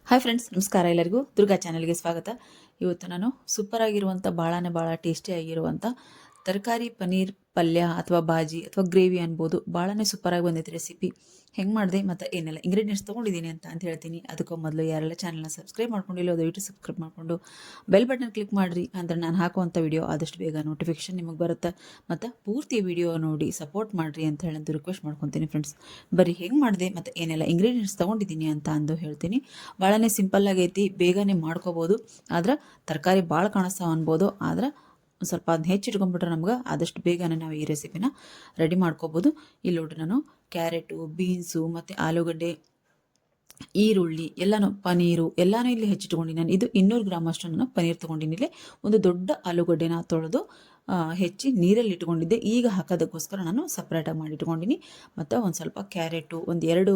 Hi friends, ನಮಸ್ಕಾರ. ಎಲ್ಲರಿಗೂ ದುರ್ಗಾ ಚಾನಲ್ಗೆ ಸ್ವಾಗತ. ಇವತ್ತು ನಾನು ಸೂಪರ್ ಆಗಿರುವಂಥ ಭಾಳ ಟೇಸ್ಟಿ ಆಗಿರುವಂಥ ತರಕಾರಿ ಪನ್ನೀರ್ ಪಲ್ಯ ಅಥವಾ ಬಾಜಿ ಅಥವಾ ಗ್ರೇವಿ ಅನ್ಬೋದು. ಭಾಳನೇ ಸೂಪರಾಗಿ ಬಂದೈತೆ ರೆಸಿಪಿ. ಹೆಂಗೆ ಮಾಡಿದೆ ಮತ್ತು ಏನೆಲ್ಲ ಇಂಗ್ರೀಡಿಯೆಂಟ್ಸ್ ತೊಗೊಂಡಿದ್ದೀನಿ ಅಂತ ಹೇಳ್ತೀನಿ. ಅದಕ್ಕೂ ಮೊದಲು ಯಾರೆಲ್ಲ ಚಾನಲ್ನ ಸಬ್ಸ್ಕ್ರೈಬ್ ಮಾಡ್ಕೊಂಡಿಲ್ಲ ದಯವಿಟ್ಟು ಸಬ್ಸ್ಕ್ರೈಬ್ ಮಾಡಿಕೊಂಡು ಬೆಲ್ ಬಟನ್ ಕ್ಲಿಕ್ ಮಾಡಿರಿ. ಅಂದರೆ ನಾನು ಹಾಕುವಂಥ ವಿಡಿಯೋ ಆದಷ್ಟು ಬೇಗ ನೋಟಿಫಿಕೇಶನ್ ನಿಮಗೆ ಬರುತ್ತೆ. ಮತ್ತು ಪೂರ್ತಿ ವಿಡಿಯೋ ನೋಡಿ ಸಪೋರ್ಟ್ ಮಾಡಿರಿ ಅಂತ ಹೇಳಂದು ರಿಕ್ವೆಸ್ಟ್ ಮಾಡ್ಕೊತೀನಿ ಫ್ರೆಂಡ್ಸ್. ಬರೀ ಹೆಂಗೆ ಮಾಡಿದೆ ಮತ್ತು ಏನೆಲ್ಲ ಇಂಗ್ರೀಡಿಯೆಂಟ್ಸ್ ತೊಗೊಂಡಿದ್ದೀನಿ ಅಂತ ಅಂದು ಹೇಳ್ತೀನಿ. ಭಾಳನೇ ಸಿಂಪಲ್ ಆಗೈತಿ, ಬೇಗನೆ ಮಾಡ್ಕೋಬೋದು. ಆದ್ರೆ ತರಕಾರಿ ಭಾಳ ಕಾಣಿಸ್ತಾವ ಅನ್ಬೋದು. ಆದ್ರೆ ಒಂದು ಸ್ವಲ್ಪ ಅದನ್ನ ಹೆಚ್ಚಿಟ್ಕೊಂಡ್ಬಿಟ್ರೆ ನಮ್ಗೆ ಆದಷ್ಟು ಬೇಗನೆ ನಾವು ಈ ರೆಸಿಪಿನ ರೆಡಿ ಮಾಡ್ಕೋಬೋದು. ಇಲ್ಲಿ ನೋಡ್ರಿ, ನಾನು ಕ್ಯಾರೆಟು, ಬೀನ್ಸು ಮತ್ತು ಆಲೂಗಡ್ಡೆ, ಈರುಳ್ಳಿ ಎಲ್ಲನೂ, ಪನೀರು ಎಲ್ಲನೂ ಇಲ್ಲಿ ಹೆಚ್ಚಿಟ್ಕೊಂಡಿನಿ. ನಾನು ಇದು 200 ಗ್ರಾಮ್ ಅಷ್ಟು ನಾನು ಪನೀರ್ ತೊಗೊಂಡಿನಿ. ಇಲ್ಲಿ ಒಂದು ದೊಡ್ಡ ಆಲೂಗಡ್ಡೆನ ತೊಳೆದು ಹೆಚ್ಚಿ ನೀರಲ್ಲಿ ಇಟ್ಕೊಂಡಿದ್ದೆ. ಈಗ ಹಾಕೋದಕ್ಕೋಸ್ಕರ ನಾನು ಸಪ್ರೇಟಾಗಿ ಮಾಡಿ ಇಟ್ಕೊಂಡಿನಿ. ಮತ್ತು ಒಂದು ಸ್ವಲ್ಪ ಕ್ಯಾರೆಟು, ಒಂದು 2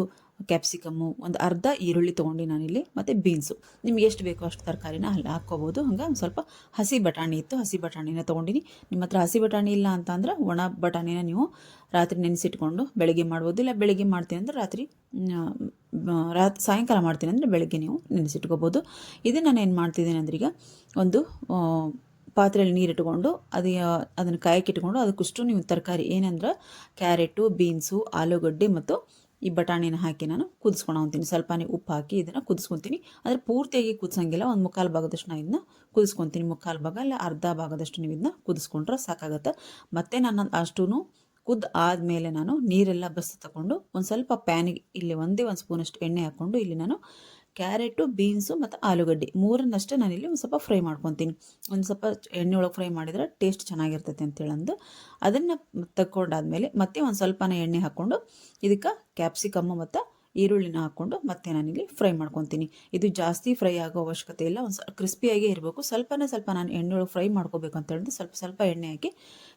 ಕ್ಯಾಪ್ಸಿಕಮ್ಮು, ಒಂದು ಅರ್ಧ ಈರುಳ್ಳಿ ತೊಗೊಂಡು ನಾನಿಲ್ಲಿ, ಮತ್ತು ಬೀನ್ಸು ನಿಮ್ಗೆ ಎಷ್ಟು ಬೇಕೋ ಅಷ್ಟು ತರಕಾರಿನ ಅಲ್ಲಿ ಹಾಕ್ಕೋಬೋದು. ಹಂಗೆ ಒಂದು ಸ್ವಲ್ಪ ಹಸಿ ಬಟಾಣಿ ಇತ್ತು, ಹಸಿ ಬಟಾಣಿನ ತೊಗೊಂಡಿನಿ. ನಿಮ್ಮ ಹತ್ರ ಹಸಿ ಬಟಾಣಿ ಇಲ್ಲ ಅಂತಂದ್ರೆ ಒಣ ಬಟಾಣಿನ ನೀವು ರಾತ್ರಿ ನೆನೆಸಿಟ್ಕೊಂಡು ಬೆಳಗ್ಗೆ ಮಾಡ್ಬೋದು. ಇಲ್ಲ ಬೆಳಗ್ಗೆ ಮಾಡ್ತೀನಿ ಅಂದರೆ ಸಾಯಂಕಾಲ ಮಾಡ್ತೀನಿ ಅಂದರೆ ಬೆಳಗ್ಗೆ ನೀವು ನೆನೆಸಿಟ್ಕೋಬೋದು. ಇದು ನಾನು ಏನು ಮಾಡ್ತಿದ್ದೀನಿ ಅಂದ್ರೆ, ಈಗ ಒಂದು ಪಾತ್ರೆಯಲ್ಲಿ ನೀರಿಟ್ಕೊಂಡು ಅದನ್ನು ಕಾಯಕ್ಕಿಟ್ಕೊಂಡು ಅದಕ್ಕಷ್ಟು ನೀವು ತರಕಾರಿ ಏನಂದ್ರೆ ಕ್ಯಾರೆಟು, ಬೀನ್ಸು, ಆಲೂಗಡ್ಡೆ ಮತ್ತು ಈ ಬಟಾಣಿನ ಹಾಕಿ ನಾನು ಕುದಿಸ್ಕೊಂಡು ಸ್ವಲ್ಪನೇ ಉಪ್ಪು ಹಾಕಿ ಇದನ್ನು ಕುದಿಸ್ಕೊತೀನಿ. ಅಂದರೆ ಪೂರ್ತಿಯಾಗಿ ಕುದಿಸಂಗಿಲ್ಲ, ಒಂದು ಮುಕ್ಕಾಲು ಭಾಗದಷ್ಟು ನಾನು ಇದನ್ನ ಕುದಿಸ್ಕೊತೀನಿ. ಮುಕ್ಕಾಲು ಭಾಗ ಇಲ್ಲ ಅರ್ಧ ಭಾಗದಷ್ಟು ನೀವು ಇದನ್ನ ಕುದಿಸ್ಕೊಂಡ್ರೆ ಸಾಕಾಗತ್ತೆ. ಮತ್ತು ನಾನು ಅಷ್ಟೂ ಆದಮೇಲೆ ನಾನು ನೀರೆಲ್ಲ ಬಸ್ದು ತಗೊಂಡು ಒಂದು ಸ್ವಲ್ಪ ಪ್ಯಾನಿಗೆ ಇಲ್ಲಿ ಒಂದೇ ಒಂದು ಸ್ಪೂನಷ್ಟು ಎಣ್ಣೆ ಹಾಕ್ಕೊಂಡು ಇಲ್ಲಿ ನಾನು ಕ್ಯಾರೆಟು, ಬೀನ್ಸು ಮತ್ತು ಆಲೂಗಡ್ಡೆ ಮೂರನ್ನಷ್ಟೇ ನಾನಿಲ್ಲಿ ಒಂದು ಸ್ವಲ್ಪ ಫ್ರೈ ಮಾಡ್ಕೊತೀನಿ. ಒಂದು ಸ್ವಲ್ಪ ಎಣ್ಣೆ ಒಳಗೆ ಫ್ರೈ ಮಾಡಿದ್ರೆ ಟೇಸ್ಟ್ ಚೆನ್ನಾಗಿರ್ತೈತೆ ಅಂತೇಳಂದು ಅದನ್ನು ತಗೊಂಡಾದ್ಮೇಲೆ ಮತ್ತೆ ಒಂದು ಸ್ವಲ್ಪನೇ ಎಣ್ಣೆ ಹಾಕ್ಕೊಂಡು ಇದಕ್ಕೆ ಕ್ಯಾಪ್ಸಿಕಮ್ಮು ಮತ್ತು ಈರುಳ್ಳಿನ ಹಾಕ್ಕೊಂಡು ಮತ್ತೆ ನಾನಿಲ್ಲಿ ಫ್ರೈ ಮಾಡ್ಕೊತೀನಿ. ಇದು ಜಾಸ್ತಿ ಫ್ರೈ ಆಗೋ ಅವಶ್ಯಕತೆ ಇಲ್ಲ, ಒಂದು ಕ್ರಿಸ್ಪಿಯಾಗೇ ಇರಬೇಕು. ಸ್ವಲ್ಪ ನಾನು ಎಣ್ಣೆ ಒಳಗೆ ಫ್ರೈ ಮಾಡ್ಕೋಬೇಕು ಅಂತ ಹೇಳಿದ್ರೆ ಸ್ವಲ್ಪ ಎಣ್ಣೆ ಹಾಕಿ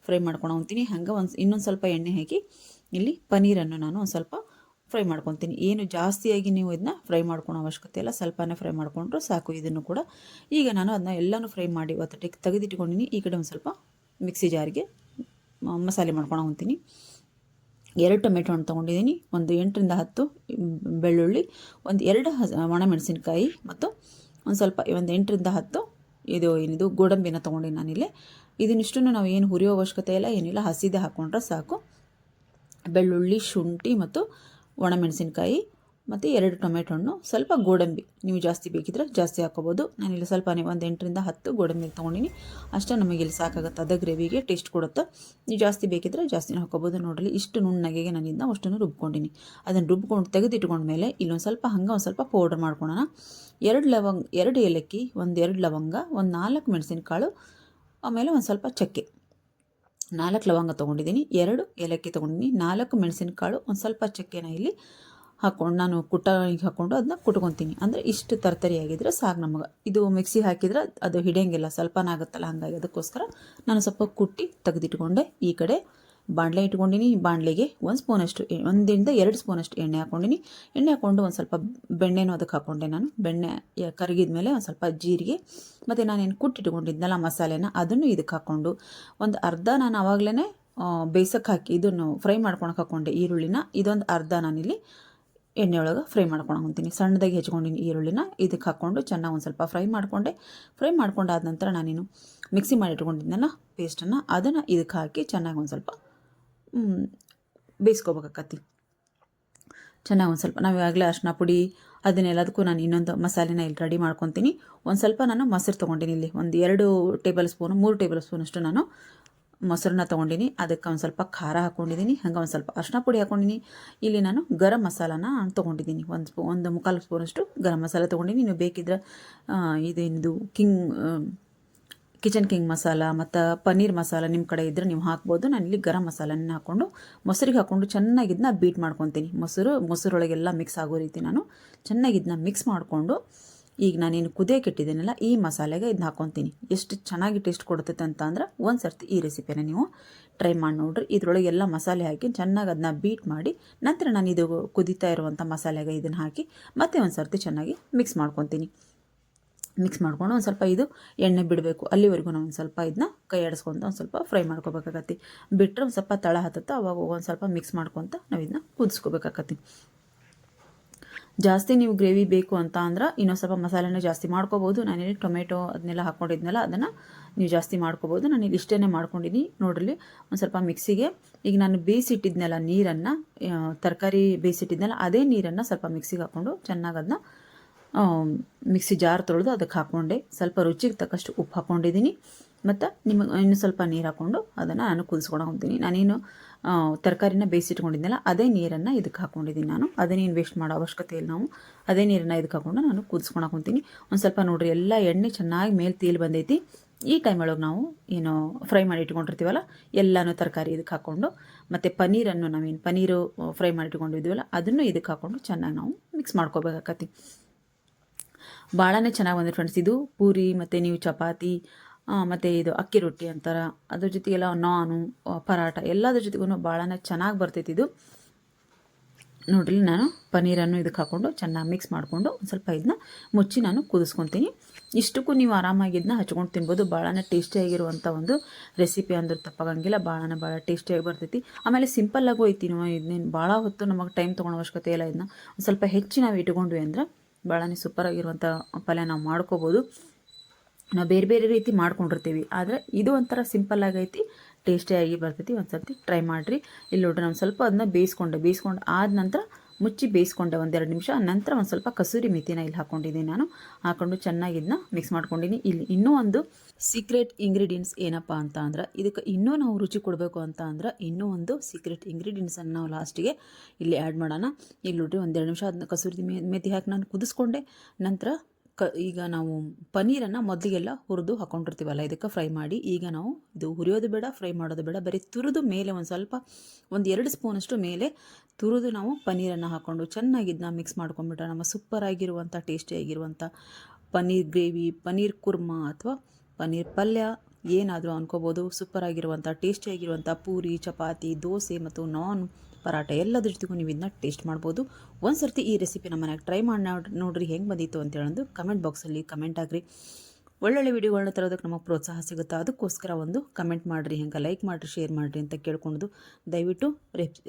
ಫ್ರೈ ಮಾಡ್ಕೊಂಡು ಹಂಗೆ ಇನ್ನೊಂದು ಸ್ವಲ್ಪ ಎಣ್ಣೆ ಹಾಕಿ ಇಲ್ಲಿ ಪನ್ನೀರನ್ನು ನಾನು ಒಂದು ಸ್ವಲ್ಪ ಫ್ರೈ ಮಾಡ್ಕೊತೀನಿ. ಏನು ಜಾಸ್ತಿಯಾಗಿ ನೀವು ಇದನ್ನ ಫ್ರೈ ಮಾಡ್ಕೊಳೋ ಅವಶ್ಯಕತೆ ಇಲ್ಲ, ಸ್ವಲ್ಪನೇ ಫ್ರೈ ಮಾಡಿಕೊಂಡ್ರು ಸಾಕು. ಇದನ್ನು ಕೂಡ ಈಗ ನಾನು ಅದನ್ನ ಎಲ್ಲನೂ ಫ್ರೈ ಮಾಡಿ ಒತ್ತಟಕ್ಕೆ ತೆಗೆದಿಟ್ಕೊಂಡಿನಿ. ಈ ಕಡೆ ಒಂದು ಸ್ವಲ್ಪ ಮಿಕ್ಸಿ ಜಾರಿಗೆ ಮಸಾಲೆ ಮಾಡ್ಕೊಳಂತೀನಿ. 2 ಟೊಮೆಟೊ ಹಣ್ಣು ತೊಗೊಂಡಿದ್ದೀನಿ, ಒಂದು 8ರಿಂದ 10 ಬೆಳ್ಳುಳ್ಳಿ, ಒಂದು 2 ಒಣಮೆಣಸಿನ್ಕಾಯಿ ಮತ್ತು ಒಂದು ಸ್ವಲ್ಪ ಒಂದು 8ರಿಂದ 10 ಏನಿದು ಗೋಡಂಬಿನ ತೊಗೊಂಡಿನಿ ನಾನಿಲ್ಲಿ. ಇದನ್ನಿಷ್ಟನ್ನು ನಾವು ಏನು ಹುರಿಯೋ ಅವಶ್ಯಕತೆ ಇಲ್ಲ, ಏನಿಲ್ಲ, ಹಸಿದೆ ಹಾಕ್ಕೊಂಡ್ರೆ ಸಾಕು. ಬೆಳ್ಳುಳ್ಳಿ, ಶುಂಠಿ ಮತ್ತು ಒಣಮೆಣಸಿನ್ಕಾಯಿ ಮತ್ತು 2 ಟೊಮೆಟೊ ಹಣ್ಣು, ಸ್ವಲ್ಪ ಗೋಡಂಬಿ ನೀವು ಜಾಸ್ತಿ ಬೇಕಿದ್ರೆ ಜಾಸ್ತಿ ಹಾಕ್ಕೋಬೋದು. ನಾನಿಲ್ಲಿ ಸ್ವಲ್ಪನೇ ಒಂದು 8ರಿಂದ 10 ಗೋಡಂಬಿ ತೊಗೊಂಡಿನಿ. ಅಷ್ಟೇ ನಮಗೆ ಇಲ್ಲಿ ಸಾಕಾಗುತ್ತೆ, ಅದ ಗ್ರೇವಿಗೆ ಟೇಸ್ಟ್ ಕೊಡುತ್ತೆ. ನೀವು ಜಾಸ್ತಿ ಬೇಕಿದ್ರೆ ಜಾಸ್ತಿನೂ ಹಾಕ್ಕೋಬೋದು. ನೋಡಲಿ ಇಷ್ಟು ನುಣ್ಣಗೆ ನಾನು ಇದನ್ನ ಅಷ್ಟನ್ನು ರುಬ್ಕೊಂಡಿನಿ. ಅದನ್ನು ರುಬ್ಕೊಂಡು ತೆಗೆದಿಟ್ಕೊಂಡ್ಮೇಲೆ ಇಲ್ಲೊಂದು ಸ್ವಲ್ಪ ಒಂದು ಸ್ವಲ್ಪ ಪೌಡರ್ ಮಾಡ್ಕೊಳ್ಳೋಣ. 2 ಏಲಕ್ಕಿ, ಒಂದು 2 ಲವಂಗ, ಒಂದು 4 ಮೆಣಸಿನಕಾಳು, ಆಮೇಲೆ ಒಂದು ಸ್ವಲ್ಪ ಚಕ್ಕೆ, 4 ಲವಂಗ ತೊಗೊಂಡಿದ್ದೀನಿ, 2 ಏಲಕ್ಕಿ ತೊಗೊಂಡಿದ್ದೀನಿ, 4 ಮೆಣಸಿನಕಾಳು, ಒಂದು ಸ್ವಲ್ಪ ಚಕ್ಕೆನ ಇಲ್ಲಿ ಹಾಕ್ಕೊಂಡು ನಾನು ಹಾಕ್ಕೊಂಡು ಅದನ್ನ ಕುಟ್ಕೊತೀನಿ. ಅಂದರೆ ಇಷ್ಟು ತರ್ತರಿಯಾಗಿದ್ರೆ ಸಾಕು ನಮಗೆ. ಇದು ಮಿಕ್ಸಿ ಹಾಕಿದ್ರೆ ಅದು ಹಿಡಿಯಂಗಿಲ್ಲ, ಸ್ವಲ್ಪನೇ ಆಗುತ್ತಲ್ಲ, ಹಾಗಾಗಿ ಅದಕ್ಕೋಸ್ಕರ ನಾನು ಸ್ವಲ್ಪ ಕುಟ್ಟಿ ತೆಗೆದಿಟ್ಕೊಂಡೆ. ಈ ಕಡೆ ಬಾಣಲೆ ಇಟ್ಕೊಂಡಿನಿ. ಬಾಣಲೆಗೆ 1 ಸ್ಪೂನಷ್ಟು 1ರಿಂದ 2 ಸ್ಪೂನಷ್ಟು ಎಣ್ಣೆ ಹಾಕ್ಕೊಂಡಿನಿ. ಎಣ್ಣೆ ಹಾಕ್ಕೊಂಡು ಒಂದು ಸ್ವಲ್ಪ ಬೆಣ್ಣೆನೂ ಅದಕ್ಕೆ ಹಾಕ್ಕೊಂಡೆ ನಾನು. ಬೆಣ್ಣೆ ಕರಗಿದ ಮೇಲೆ ಒಂದು ಸ್ವಲ್ಪ ಜೀರಿಗೆ ಮತ್ತು ನಾನೇನು ಕುಟ್ಟಿಟ್ಕೊಂಡಿದ್ನಲ್ಲ ಮಸಾಲೆನ ಅದನ್ನು ಇದಕ್ಕೆ ಹಾಕ್ಕೊಂಡು ಒಂದು ಅರ್ಧ ನಾನು ಆವಾಗಲೇ ಬೇಯಿಸೋಕ್ಕೆ ಹಾಕಿ ಇದನ್ನು ಫ್ರೈ ಮಾಡ್ಕೊಳಕ್ಕೆ ಹಾಕ್ಕೊಂಡೆ ಈರುಳ್ಳಿನ. ಇದೊಂದು ಅರ್ಧ ನಾನಿಲ್ಲಿ ಎಣ್ಣೆ ಒಳಗೆ ಫ್ರೈ ಮಾಡ್ಕೊಳಂತೀನಿ. ಸಣ್ಣದಾಗಿ ಹೆಚ್ಕೊಂಡಿನಿ ಈರುಳ್ಳಿನ ಇದಕ್ಕೆ ಹಾಕ್ಕೊಂಡು ಚೆನ್ನಾಗಿ ಒಂದು ಸ್ವಲ್ಪ ಫ್ರೈ ಮಾಡ್ಕೊಂಡಾದ ನಂತರ ನಾನೇನು ಮಿಕ್ಸಿ ಮಾಡಿ ಇಟ್ಕೊಂಡಿದ್ನಲ್ಲ ಪೇಸ್ಟನ್ನು ಅದನ್ನು ಇದಕ್ಕೆ ಹಾಕಿ ಚೆನ್ನಾಗಿ ಒಂದು ಸ್ವಲ್ಪ ಬೇಯಿಸ್ಕೋಬೇಕಾಕತಿ. ಚೆನ್ನಾಗಿ ಒಂದು ಸ್ವಲ್ಪ ನಾವು ಈಗಾಗಲೇ ಅರಿಶಿನ ಪುಡಿ ಅದನ್ನೆಲ್ಲದಕ್ಕೂ ನಾನು ಇನ್ನೊಂದು ಮಸಾಲೆನ ಇಲ್ಲಿ ರೆಡಿ ಮಾಡ್ಕೊತೀನಿ. ಒಂದು ಸ್ವಲ್ಪ ನಾನು ಮೊಸರು ತೊಗೊಂಡಿನಿ. ಇಲ್ಲಿ ಒಂದು 2 ಟೇಬಲ್ ಸ್ಪೂನು 3 ಟೇಬಲ್ ಸ್ಪೂನಷ್ಟು ನಾನು ಮೊಸರನ್ನ ತೊಗೊಂಡಿನಿ. ಅದಕ್ಕೆ ಒಂದು ಸ್ವಲ್ಪ ಖಾರ ಹಾಕ್ಕೊಂಡಿದ್ದೀನಿ, ಹಂಗೆ ಒಂದು ಸ್ವಲ್ಪ ಅರಿಶಿನ ಪುಡಿ ಹಾಕ್ಕೊಂಡಿನಿ. ಇಲ್ಲಿ ನಾನು ಗರಂ ಮಸಾಲಾನ ತೊಗೊಂಡಿದ್ದೀನಿ, ಒಂದು ಮುಕ್ಕಾಲು ಸ್ಪೂನಷ್ಟು ಗರಂ ಮಸಾಲ ತೊಗೊಂಡಿನಿ. ನೀವು ಬೇಕಿದ್ರೆ ಇದೇನಿದು ಕಿಚನ್ ಕಿಂಗ್ ಮಸಾಲ ಮತ್ತು ಪನ್ನೀರ್ ಮಸಾಲ ನಿಮ್ಮ ಕಡೆ ಇದ್ದರೆ ನೀವು ಹಾಕ್ಬೋದು. ನಾನಿಲ್ಲಿ ಗರಂ ಮಸಾಲನ ಹಾಕ್ಕೊಂಡು ಮೊಸರಿಗೆ ಹಾಕ್ಕೊಂಡು ಚೆನ್ನಾಗಿ ಇದನ್ನ ಬೀಟ್ ಮಾಡ್ಕೊತೀನಿ. ಮೊಸರೊಳಗೆಲ್ಲ ಮಿಕ್ಸ್ ಆಗೋ ರೀತಿ ನಾನು ಚೆನ್ನಾಗಿ ಇದನ್ನ ಮಿಕ್ಸ್ ಮಾಡಿಕೊಂಡು ಈಗ ನಾನೇನು ಕುದಿಯೋಕೆ ಇಟ್ಟಿದ್ದೀನಲ್ಲ ಈ ಮಸಾಲೆಗೆ ಇದನ್ನ ಹಾಕ್ಕೊತೀನಿ. ಎಷ್ಟು ಚೆನ್ನಾಗಿ ಟೇಸ್ಟ್ ಕೊಡ್ತೈತೆ ಅಂತ ಅಂದ್ರೆ ಒಂದು ಸರ್ತಿ ಈ ರೆಸಿಪಿನ ನೀವು ಟ್ರೈ ಮಾಡಿ ನೋಡ್ರಿ. ಇದರೊಳಗೆ ಎಲ್ಲ ಮಸಾಲೆ ಹಾಕಿ ಚೆನ್ನಾಗಿ ಅದನ್ನ ಬೀಟ್ ಮಾಡಿ ನಂತರ ನಾನು ಇದು ಕುದೀತಾ ಇರುವಂಥ ಮಸಾಲೆಗೆ ಇದನ್ನು ಹಾಕಿ ಮತ್ತೆ ಒಂದು ಸರ್ತಿ ಚೆನ್ನಾಗಿ ಮಿಕ್ಸ್ ಮಾಡ್ಕೊತೀನಿ. ಮಿಕ್ಸ್ ಮಾಡ್ಕೊಂಡು ಒಂದು ಸ್ವಲ್ಪ ಇದು ಎಣ್ಣೆ ಬಿಡಬೇಕು, ಅಲ್ಲಿವರೆಗೂ ನಾವು ಒಂದು ಸ್ವಲ್ಪ ಇದನ್ನ ಕೈ ಆಡಿಸ್ಕೊತ ಒಂದು ಸ್ವಲ್ಪ ಫ್ರೈ ಮಾಡ್ಕೋಬೇಕಾಗತ್ತೆ. ಬಿಟ್ಟರೆ ಒಂದು ಸ್ವಲ್ಪ ತಳ ಹತ್ತುತ್ತೆ, ಅವಾಗ ಒಂದು ಸ್ವಲ್ಪ ಮಿಕ್ಸ್ ಮಾಡ್ಕೊತ ನಾವು ಇದನ್ನ ಕುದಿಸ್ಕೋಬೇಕಾಗತ್ತೆ. ಜಾಸ್ತಿ ನೀವು ಗ್ರೇವಿ ಬೇಕು ಅಂತ ಅಂದ್ರೆ ಇನ್ನೊಂದು ಸ್ವಲ್ಪ ಮಸಾಲೆನ ಜಾಸ್ತಿ ಮಾಡ್ಕೋಬೋದು. ನಾನಿಲ್ಲಿ ಟೊಮೆಟೊ ಅದನ್ನೆಲ್ಲ ಹಾಕ್ಕೊಂಡಿದ್ನಲ್ಲ ಅದನ್ನು ನೀವು ಜಾಸ್ತಿ ಮಾಡ್ಕೋಬೋದು. ನಾನಿಲ್ಲಿ ಇಷ್ಟೇ ಮಾಡ್ಕೊಂಡಿದ್ದೀನಿ ನೋಡ್ರಿ. ಒಂದು ಸ್ವಲ್ಪ ಮಿಕ್ಸಿಗೆ ಈಗ ನಾನು ಬೇಯಿಸಿಟ್ಟಿದ್ನಲ್ಲ ನೀರನ್ನು, ತರಕಾರಿ ಬೇಯಿಸಿಟ್ಟಿದ್ನಲ್ಲ ಅದೇ ನೀರನ್ನು ಸ್ವಲ್ಪ ಮಿಕ್ಸಿಗೆ ಹಾಕ್ಕೊಂಡು ಚೆನ್ನಾಗಿ ಅದನ್ನ ಮಿಕ್ಸಿ ಜಾರ್ ತೊಳೆದು ಅದಕ್ಕೆ ಹಾಕ್ಕೊಂಡೆ. ಸ್ವಲ್ಪ ರುಚಿಗೆ ತಕ್ಕಷ್ಟು ಉಪ್ಪು ಹಾಕ್ಕೊಂಡಿದ್ದೀನಿ ಮತ್ತು ನಿಮಗೆ ಇನ್ನು ಸ್ವಲ್ಪ ನೀರು ಹಾಕ್ಕೊಂಡು ಅದನ್ನು ನಾನು ಕುದಿಸ್ಕೊಂಡು ಹೋಗ್ತೀನಿ. ನಾನೇನು ತರಕಾರಿನ ಬೇಯಿಸಿಟ್ಕೊಂಡಿದ್ನಲ್ಲ ಅದೇ ನೀರನ್ನು ಇದಕ್ಕೆ ಹಾಕ್ಕೊಂಡಿದ್ದೀನಿ. ನಾನು ಅದನ್ನೇನು ವೇಸ್ಟ್ ಮಾಡೋ ಅವಶ್ಯಕತೆ ಇಲ್ಲ. ನಾವು ಅದೇ ನೀರನ್ನು ಇದಕ್ಕೆ ಹಾಕ್ಕೊಂಡು ನಾನು ಕುದಿಸ್ಕೊಂಡು ಹಾಕ್ಕೊತೀನಿ. ಒಂದು ಸ್ವಲ್ಪ ನೋಡಿರಿ ಎಲ್ಲ ಎಣ್ಣೆ ಚೆನ್ನಾಗಿ ಮೇಲೆ ತೇಲ್ ಬಂದೈತಿ. ಈ ಟೈಮ್ ಒಳಗೆ ನಾವು ಏನು ಫ್ರೈ ಮಾಡಿ ಇಟ್ಕೊಂಡಿರ್ತೀವಲ್ಲ ಎಲ್ಲನೂ ತರಕಾರಿ ಇದಕ್ಕೆ ಹಾಕ್ಕೊಂಡು ಮತ್ತು ಪನ್ನೀರನ್ನು ನಾವೇನು ಪನ್ನೀರು ಫ್ರೈ ಮಾಡಿ ಇಟ್ಕೊಂಡಿದ್ದೀವಲ್ಲ ಅದನ್ನು ಇದಕ್ಕೆ ಹಾಕ್ಕೊಂಡು ಚೆನ್ನಾಗಿ ನಾವು ಮಿಕ್ಸ್ ಮಾಡ್ಕೋಬೇಕಾಗತ್ತೆ. ಭಾಳನೇ ಚೆನ್ನಾಗಿ ಬಂದಿದೆ ಫ್ರೆಂಡ್ಸ್. ಇದು ಪೂರಿ ಮತ್ತು ನೀವು ಚಪಾತಿ ಮತ್ತು ಇದು ಅಕ್ಕಿ ರೊಟ್ಟಿ ಅಂತಾರೆ ಅದ್ರ ಜೊತೆಗೆಲ್ಲ ನಾನು ಪರಾಟ ಎಲ್ಲದ್ರ ಜೊತೆಗೂ ಭಾಳನೇ ಚೆನ್ನಾಗಿ ಬರ್ತೈತಿ ಇದು. ನೋಡ್ರಿ ನಾನು ಪನ್ನೀರನ್ನು ಇದಕ್ಕೆ ಹಾಕ್ಕೊಂಡು ಚೆನ್ನಾಗಿ ಮಿಕ್ಸ್ ಮಾಡಿಕೊಂಡು ಒಂದು ಸ್ವಲ್ಪ ಇದನ್ನ ಮುಚ್ಚಿ ನಾನು ಕುದಿಸ್ಕೊತೀನಿ. ಇಷ್ಟಕ್ಕೂ ನೀವು ಆರಾಮಾಗಿ ಇದನ್ನ ಹಚ್ಕೊಂಡು ತಿನ್ಬೋದು. ಭಾಳನೇ ಟೇಸ್ಟಿಯಾಗಿರುವಂಥ ಒಂದು ರೆಸಿಪಿ ಅಂದ್ರೆ ತಪ್ಪಾಗಂಗಿಲ್ಲ. ಭಾಳ ಟೇಸ್ಟಿಯಾಗಿ ಬರ್ತೈತಿ. ಆಮೇಲೆ ಸಿಂಪಲ್ಲಾಗೂ ಐತಿ. ನಾವು ಇದನ್ನೇನು ಭಾಳ ಹೊತ್ತು ನಮಗೆ ಟೈಮ್ ತೊಗೊಳೋ ಅವಶ್ಯಕತೆ ಇಲ್ಲ. ಇದನ್ನ ಒಂದು ಸ್ವಲ್ಪ ಹೆಚ್ಚು ನಾವು ಇಟ್ಕೊಂಡ್ವಿ ಅಂದ್ರೆ ಭಾಳನೇ ಸೂಪರಾಗಿರುವಂಥ ಪಲ್ಯ ನಾವು ಮಾಡ್ಕೋಬೋದು. ನಾವು ಬೇರೆ ಬೇರೆ ರೀತಿ ಮಾಡ್ಕೊಂಡಿರ್ತೀವಿ, ಆದರೆ ಇದು ಒಂಥರ ಸಿಂಪಲ್ ಆಗೈತಿ, ಟೇಸ್ಟಿಯಾಗಿ ಬರ್ತೈತಿ. ಒಂದು ಸರ್ತಿ ಟ್ರೈ ಮಾಡಿರಿ. ಇಲ್ಲಿ ನೋಡ್ರಿ ನಾನು ಸ್ವಲ್ಪ ಅದನ್ನ ಬೇಯಿಸ್ಕೊಂಡು ಆದ ನಂತರ ಮುಚ್ಚಿ ಬೇಯಿಸ್ಕೊಂಡೆ 1-2 ನಿಮಿಷ. ನಂತರ ಒಂದು ಸ್ವಲ್ಪ ಕಸೂರಿ ಮೆಥಿನ ಇಲ್ಲಿ ಹಾಕ್ಕೊಂಡಿದ್ದೀನಿ. ನಾನು ಹಾಕ್ಕೊಂಡು ಚೆನ್ನಾಗಿ ಇದನ್ನ ಮಿಕ್ಸ್ ಮಾಡ್ಕೊಂಡಿನಿ. ಇಲ್ಲಿ ಇನ್ನೂ ಒಂದು ಸೀಕ್ರೆಟ್ ಇಂಗ್ರೀಡಿಯೆಂಟ್ಸ್ ಏನಪ್ಪ ಅಂತ ಅಂದ್ರೆ ಇದಕ್ಕೆ ಇನ್ನೂ ನಾವು ರುಚಿ ಕೊಡಬೇಕು ಅಂತ ಅಂದ್ರೆ ಇನ್ನೂ ಒಂದು ಸೀಕ್ರೆಟ್ ಇಂಗ್ರೀಡಿಯೆಂಟ್ಸನ್ನು ನಾವು ಲಾಸ್ಟಿಗೆ ಇಲ್ಲಿ ಆ್ಯಡ್ ಮಾಡೋಣ. ಇಲ್ಲಿ ನೋಡ್ರಿ 1-2 ನಿಮಿಷ ಅದನ್ನ ಕಸೂರಿ ಮೆಥಿ ಹಾಕಿ ನಾನು ಕುದಿಸ್ಕೊಂಡೆ. ನಂತರ ಈಗ ನಾವು ಪನ್ನೀರನ್ನು ಮೊದಲಿಗೆಲ್ಲ ಹುರಿದು ಹಾಕ್ಕೊಂಡಿರ್ತೀವಲ್ಲ ಇದಕ್ಕೆ ಫ್ರೈ ಮಾಡಿ, ಈಗ ನಾವು ಇದು ಹುರಿಯೋದು ಬೇಡ, ಫ್ರೈ ಮಾಡೋದು ಬೇಡ, ಬರೀ ತುರಿದು ಮೇಲೆ ಒಂದು 2 ಸ್ಪೂನಷ್ಟು ಮೇಲೆ ತುರಿದು ನಾವು ಪನ್ನೀರನ್ನು ಹಾಕ್ಕೊಂಡು ಚೆನ್ನಾಗಿ ಇದನ್ನ ಮಿಕ್ಸ್ ಮಾಡ್ಕೊಂಡ್ಬಿಟ್ರೆ ನಮ್ಮ ಸೂಪರಾಗಿರುವಂಥ ಟೇಸ್ಟಿಯಾಗಿರುವಂಥ ಪನ್ನೀರ್ ಗ್ರೇವಿ, ಪನ್ನೀರ್ ಕುರ್ಮಾ ಅಥವಾ ಪನ್ನೀರ್ ಪಲ್ಯ ಏನಾದರೂ ಅನ್ಕೋಬೋದು. ಸೂಪರಾಗಿರುವಂಥ ಟೇಸ್ಟಿಯಾಗಿರುವಂಥ ಪೂರಿ, ಚಪಾತಿ, ದೋಸೆ ಮತ್ತು ನಾನ್, ಪರಾಟ ಎಲ್ಲದ್ರ ಜೊತೆಗೂ ನೀವು ಇದನ್ನ ಟೇಸ್ಟ್ ಮಾಡ್ಬೋದು. ಒಂದು ಸರ್ತಿ ಈ ರೆಸಿಪಿ ನಮ್ಮ ಮನೆಯಾಗ ಟ್ರೈ ಮಾಡಿ ನೋಡ್ರಿ ಹೆಂಗೆ ಬಂದಿತ್ತು ಅಂತ ಹೇಳೋದು ಕಮೆಂಟ್ ಬಾಕ್ಸಲ್ಲಿ ಕಮೆಂಟ್ ಆಗಿರಿ. ಒಳ್ಳೊಳ್ಳೆ ವಿಡಿಯೋಗಳನ್ನ ತರೋದಕ್ಕೆ ನಮಗೆ ಪ್ರೋತ್ಸಾಹ ಸಿಗುತ್ತೆ. ಅದಕ್ಕೋಸ್ಕರ ಒಂದು ಕಮೆಂಟ್ ಮಾಡಿರಿ, ಹೆಂಗೆ ಲೈಕ್ ಮಾಡಿರಿ, ಶೇರ್ ಮಾಡಿರಿ ಅಂತ ಕೇಳ್ಕೊಂಡು ದಯವಿಟ್ಟು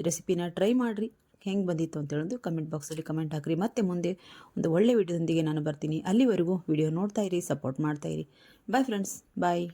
ರೆಸಿಪಿನ ಟ್ರೈ ಮಾಡಿರಿ. ಹೆಂಗೆ ಬಂದಿತ್ತು ಅಂತ ಹೇಳೋದು ಕಮೆಂಟ್ ಬಾಕ್ಸಲ್ಲಿ ಕಮೆಂಟ್ ಹಾಕಿರಿ. ಮತ್ತೆ ಮುಂದೆ ಒಂದು ಒಳ್ಳೆ ವಿಡಿಯೋದೊಂದಿಗೆ ನಾನು ಬರ್ತೀನಿ. ಅಲ್ಲಿವರೆಗೂ ವಿಡಿಯೋ ನೋಡ್ತಾ ಇರಿ, ಸಪೋರ್ಟ್ ಮಾಡ್ತಾಯಿರಿ. ಬಾಯ್ ಫ್ರೆಂಡ್ಸ್, ಬಾಯ್.